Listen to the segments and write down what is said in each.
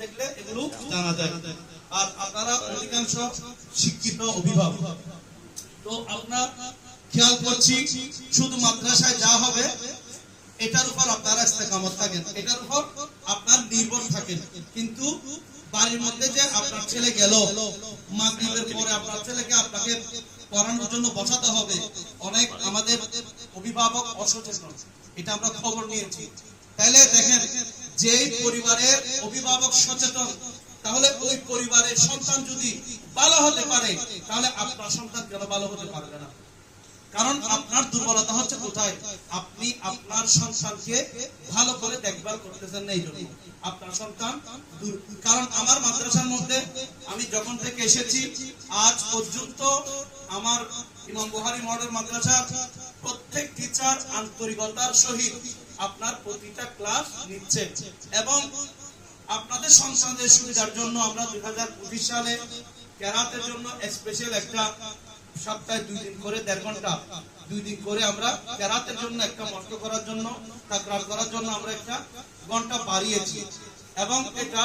দেখলে এগুলো জানা যায়। আর আপনারা অধিকাংশ শিক্ষিত অভিভাবক, তো আপনার খেয়াল করছি শুধু মাদ্রাসায় যা হবে এটার উপর আপনারা ইস্তেকামত থাকেন, এটার উপর আপনার নির্ভর থাকেন। কিন্তু বাড়ির মধ্যে যে আপনার ছেলে গেল, মাগরিবের পরে আপনার ছেলেকে আপনাকে পড়ানোর জন্য বসাতে হবে, অনেক আমাদের অভিভাবক অসচেতন, এটা আমরা খবর নিয়েছি। তাহলে দেখেন, যে পরিবারের অভিভাবক সচেতন, তাহলে ওই পরিবারের সন্তান যদি ভালো হতে পারে, তাহলে আপনার সন্তান কেন ভালো হতে পারবে না? কারণ আপনার দুর্বলতা হচ্ছে কোথায়? আপনি আপনার সন্তানকে ভালো করে দেখভাল করতেছেন না, এই জন্য আপনার সন্তান। কারণ আমার মাদ্রাসার মধ্যে আমি যখন থেকে এসেছি আজ পর্যন্ত আমার ইমাম বুখারী মডেল মাদ্রাসার প্রত্যেক টিচার আন্তরিকতার সহিত আপনার প্রতিটা ক্লাস নিচ্ছে, এবং আপনাদের সন্তানদের সুবিধার জন্য আমরা 2025 সালে কেরাতের জন্য স্পেশাল একটা সপ্তাহে 2 দিন করে 1.5 ঘন্টা 2 দিন করে আমরা কেরাতের জন্য একটা মস্ক করার জন্য, তাকরার করার জন্য আমরা একটা ঘন্টা বাড়িয়েছি। এবং এটা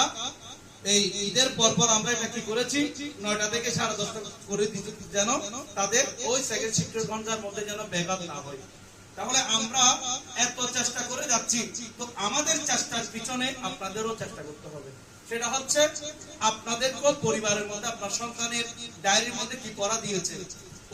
এই ঈদের পর আমরা এটা কি করেছি, 9টা থেকে 10:30 করে দিতে, যেন তাদের ওই সেকেন্ড শিফটের ঘন্টার মধ্যে যেন ব্যাঘাত না হয়। তাহলে আমরা এত চেষ্টা করে যাচ্ছি, তো আমাদের চেষ্টার পিছনে আপনাদেরও চেষ্টা করতে হবে। সেটা হচ্ছে আপনাদের পরিবারের মধ্যে আপনার সন্তানের ডায়েরির মধ্যে কি পড়া দিয়েছে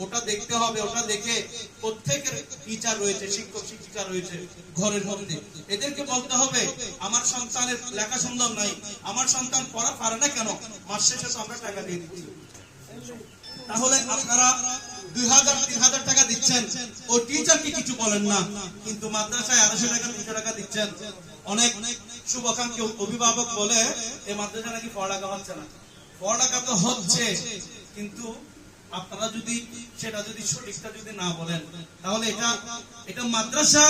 ওটা দেখতে হবে। ওটা দেখে প্রত্যেকের টিচার রয়েছে, শিক্ষক শিক্ষিকা রয়েছে ঘরের মধ্যে, এদেরকে বলতে হবে আমার সন্তানের লেখা সুন্দর নাই, আমার সন্তান পড়া পারে না কেন, মাস শেষে তো আমরা টাকা দিয়ে দিচ্ছি। তাহলে আপনারা 2000-3000 টাকা দিচ্ছেন, ও টিচারকে কিছু বলেন না, কিন্তু মাদ্রাসায় 250 টাকা 300 টাকা দিচ্ছেন। অনেক শুভাকাঙ্ক্ষী অভিভাবক বলে এই মাদ্রাসা নাকি পড়ালেখা হচ্ছে না। পড়ালেখা তো হচ্ছে, কিন্তু আপনারা যদি সেটা যদি সঠিকটা যদি না বলেন, তাহলে এটা মাদ্রাসা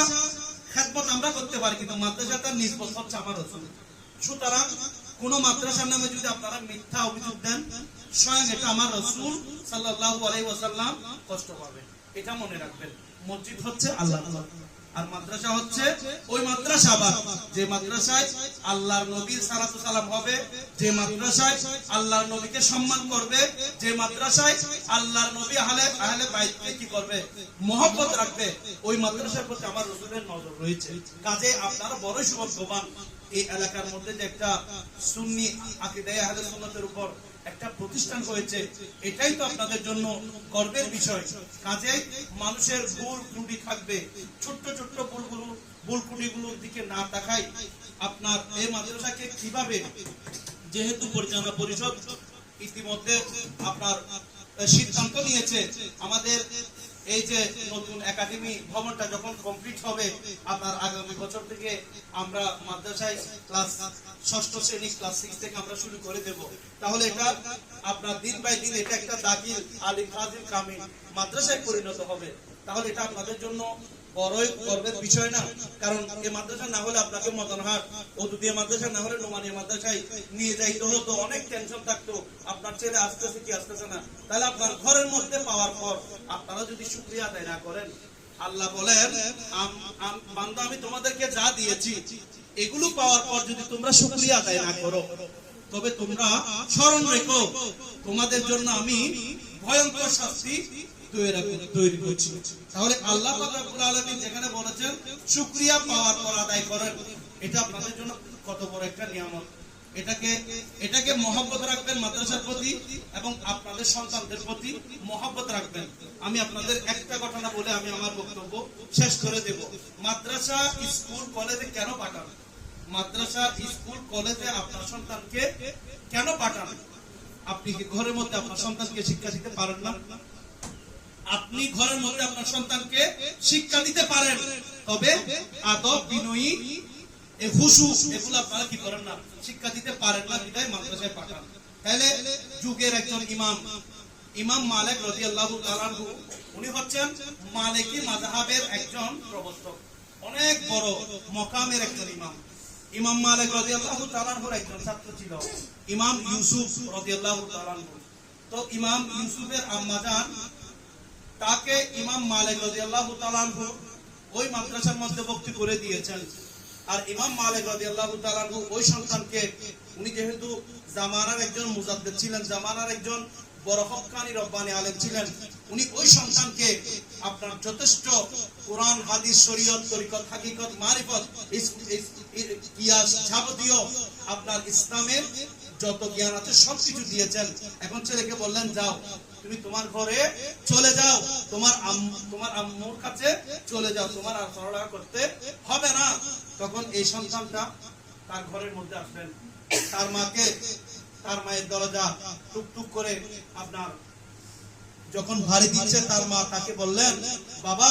খেদমত আমরা করতে পারি, কিন্তু মাদ্রাসাটার নিষ্পত্তি হচ্ছে আমার রাসূল। সুতরাং কোন মাদ্রাসার নামে যদি আপনারা মিথ্যা অভিযোগ দেন, স্বয়ং এটা আমার রাসূল সাল্লাল্লাহু আলাইহি ওয়াসাল্লাম কষ্ট পাবে, এটা মনে রাখবেন। মসজিদ হচ্ছে আল্লাহর, আর মাদ্রাসা হচ্ছে ওই মাদ্রাসা যে মাদ্রাসায় আল্লাহর নবীর সালাতু সালাম হবে, যে মাদ্রাসায় আল্লাহর নবীকে সম্মান করবে, যে মাদ্রাসায় আল্লাহর নবী আহলে বাইতকে কি করবে, মহব্বত রাখবে, ওই মাদ্রাসার প্রতি আমার রাসূলের নজর রয়েছে। কাজে আপনারা বড় সৌভাগ্যবান, এই এলাকার মধ্যে যে একটা সুন্নি আকীদায়ে আহলে সুন্নাতের উপর একটা প্রতিষ্ঠান হয়েছে, এটাই তো আপনাদের জন্য গর্বের বিষয়। কাজে মানুষের ভুল ত্রুটি থাকবে, ছোট্ট ছোট্ট ভুল ত্রুটিগুলোর দিকে না তাকাই আপনার এই মাদ্রাসাকে কিভাবে, যেহেতু পরিচালনা পরিষদ ইতিমধ্যে আপনার সিদ্ধান্ত নিয়েছে, আমাদের এই যে নতুন একাডেমি ভবনটা যখন কমপ্লিট হবে, আপনার আগামী বছর থেকে আমরা মাদ্রাসায় ক্লাস 6ষ্ঠ শ্রেণী ক্লাস 6 থেকে আমরা শুরু করে দেব। তাহলে এটা আপনার দিন বাই দিন এটা একটা দাখিল আলিম ফাজিল কামিল মাদ্রাসায় পরিণত হবে। তাহলে এটা আপনাদের জন্য বড়ই গর্বের বিষয় না? কারণ এই মাদ্রাসা না হলে আপনাকে মদনহাট ওদুদিয়া মাদ্রাসা না হলে নোমানিয়া মাদ্রাসায় নিয়ে যাইতে হতো, অনেক টেনশন থাকতো, আপনার ছেলে আসতেছে কি আসতেছে না। তাহলে আপনার ঘরের মধ্যে পাওয়ার পর আপনারা যদি শুকরিয়া আদায় না করেন, আল্লাহ বলেন বান্দা আমি তোমাদেরকে যা দিয়েছি এগুলো পাওয়ার পর যদি তোমরা শুকরিয়া আদায় না করো, তবে তোমরা স্মরণ রেখো তোমাদের জন্য আমি ভয়ঙ্কর শাস্তি তৈরি করছি। তাহলে আল্লাহ পাক রব্বুল আলামিন যেখানে বলেছেন শুকরিয়া পাওয়ার পর আদায় করেন, এটা আপনাদের জন্য কত বড় একটা নিয়ামত। এটাকে মহব্বত রাখবেন মাদ্রাসার প্রতি, এবং আপনাদের সন্তানদের প্রতি মহব্বত রাখবেন। আমি আপনাদের একটা ঘটনা বলে আমি আমার বক্তব্য শেষ করে দেব। মাদ্রাসা স্কুল কলেজে কেন পাঠান? মাদ্রাসা স্কুল কলেজে আপনার সন্তানকে কেন পাঠান? আপনি কি ঘরের মধ্যে আপনার সন্তানকে শিক্ষা দিতে পারেন না? আপনি ঘরের মধ্যে আপনার সন্তানকে শিক্ষা দিতে পারেন, তবে আদব বিনয়ী খুশু এগুলো আপনারা কি করেন না, শিক্ষা দিতে পারেন না, বিদায় মাদ্রাসায় পাঠান। তাহলে যুগের একজন ইমাম মালিক রাদিয়াল্লাহু তাআলা আনহু, উনি হচ্ছেন মালিকি মাযহাবের একজন প্রবর্তক, অনেক বড় মকামের একজন ইমাম মালিক রাদিয়াল্লাহু তাআলা আনহুর একজন ছাত্র ছিল ইমাম ইউসুফ রাদিয়াল্লাহু তাআলা আনহু। তো ইমাম ইউসুফের আম্মা জান তাকে ইমাম মালিক রাদিয়াল্লাহু তাআলা আনহু ওই মাদ্রাসার মধ্যে ভর্তি করে দিয়েছেন। আর ইমাম মালিক রাদিয়াল্লাহু তাআলা আনহু ওই সন্তানকে, উনি যেহেতু জামানার একজন মুজাদ্দিদ ছিলেন, জামানার একজন বড় হক্কানি রব্বানি আলেম ছিলেন, উনি ওই সন্তানকে আপনার যথেষ্ট কোরআন হাদিস শরীয়ত তরিকত হাকিকত মারিফত কিয়াস যাবতীয় আপনার ইসলামের যত জ্ঞান আছে সবকিছু দিয়েছেন। এখন ছেলেকে বললেন যাও তুমি তোমার ঘরে চলে যাও, তোমার আম্মুর কাছে চলে যাও, তোমার আর পড়ালেখা করতে হবে না। তখন এই সন্তানটা তার ঘরের মধ্যে আসবেন, তার মাকে, তার মায়ের দরজা টুকটুক করে আপনার যখন ভারী দিচ্ছে, তার মা তাকে বললেন বাবা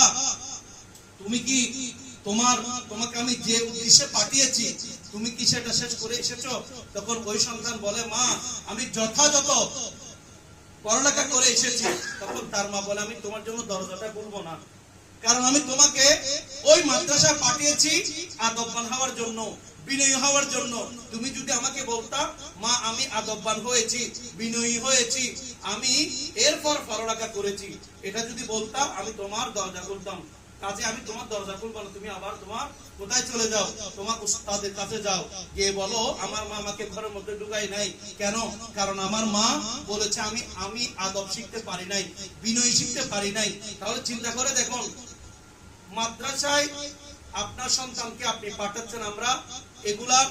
তুমি কি তোমাকে আমি যে উদ্দেশ্যে পাঠিয়েছি তুমি কি সেটা শেষ করে এসেছো? তখন ওই সন্তান বলে মা আমি যথাযথ পড়ালেখা করে এসেছি। তখন তার মা বলে আমি তোমার জন্য দরজাটা খুলবো না, কারণ আমি তোমাকে ওই মাদ্রাসায় পাঠিয়েছি আদববান হওয়ার জন্য, বিনয়ী হওয়ার জন্য। তুমি যদি আমাকে বলতা মা আমি আদববান হয়েছি, বিনয়ী হয়েছি, আমি এরপর পড়ালেখা করেছি, এটা যদি বলতা আমি তোমার দরজা খুলতাম। কাজে আমি তোমার দরজা খুলবো না, তুমি আবার তোমার কোথায় চলে যাও, তোমার উস্তাদের কাছে যাও, গিয়ে বলো আমার মা আমাকে ঘরের মধ্যে ঢুকাই নাই। কেন? কারণ আমার মা বলেছে আমি আদব শিখতে পারি নাই, বিনয়ী শিখতে পারি নাই। তাহলে চিন্তা করে দেখুন, মাদ্রাসায় আপনার সন্তানকে আপনি পাঠাচ্ছেন, আমরা এগুলার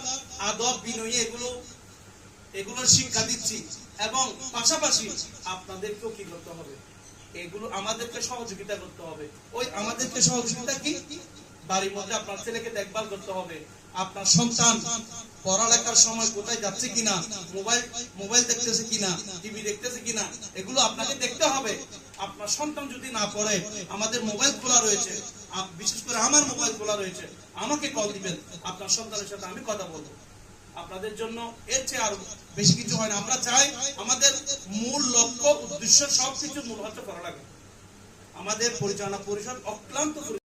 আদব বিনয়ী এগুলোর শিক্ষা দিচ্ছি, এবং পাশাপাশি আপনাদেরকেও কি করতে হবে, এগুলো আমাদেরকে সহযোগিতা করতে হবে। ওই আমাদেরকে সহযোগিতা কি, বাড়ির মধ্যে আপনার ছেলেকে দেখভাল করতে হবে, আপনার সন্তান পড়ালেখার সময় কোথায় যাচ্ছে কিনা, মোবাইল দেখতেছে কিনা, টিভি দেখতেছে কিনা, এগুলো আপনাকে দেখতে হবে। আপনার সন্তান যদি না পড়ে, আমাদের মোবাইল খোলা রয়েছে, বিশেষ করে আমার মোবাইল খোলা রয়েছে, আমাকে কল দিবেন, আপনার সন্তানের সাথে আমি কথা বলবো। আপনাদের জন্য এর চেয়ে আরো বেশি কিছু হয় না। আমরা চাই আমাদের মূল লক্ষ্য উদ্দেশ্য সবকিছু মূল হচ্ছে পড়ালেখা। আমাদের পরিচালনা পরিষদ অক্লান্ত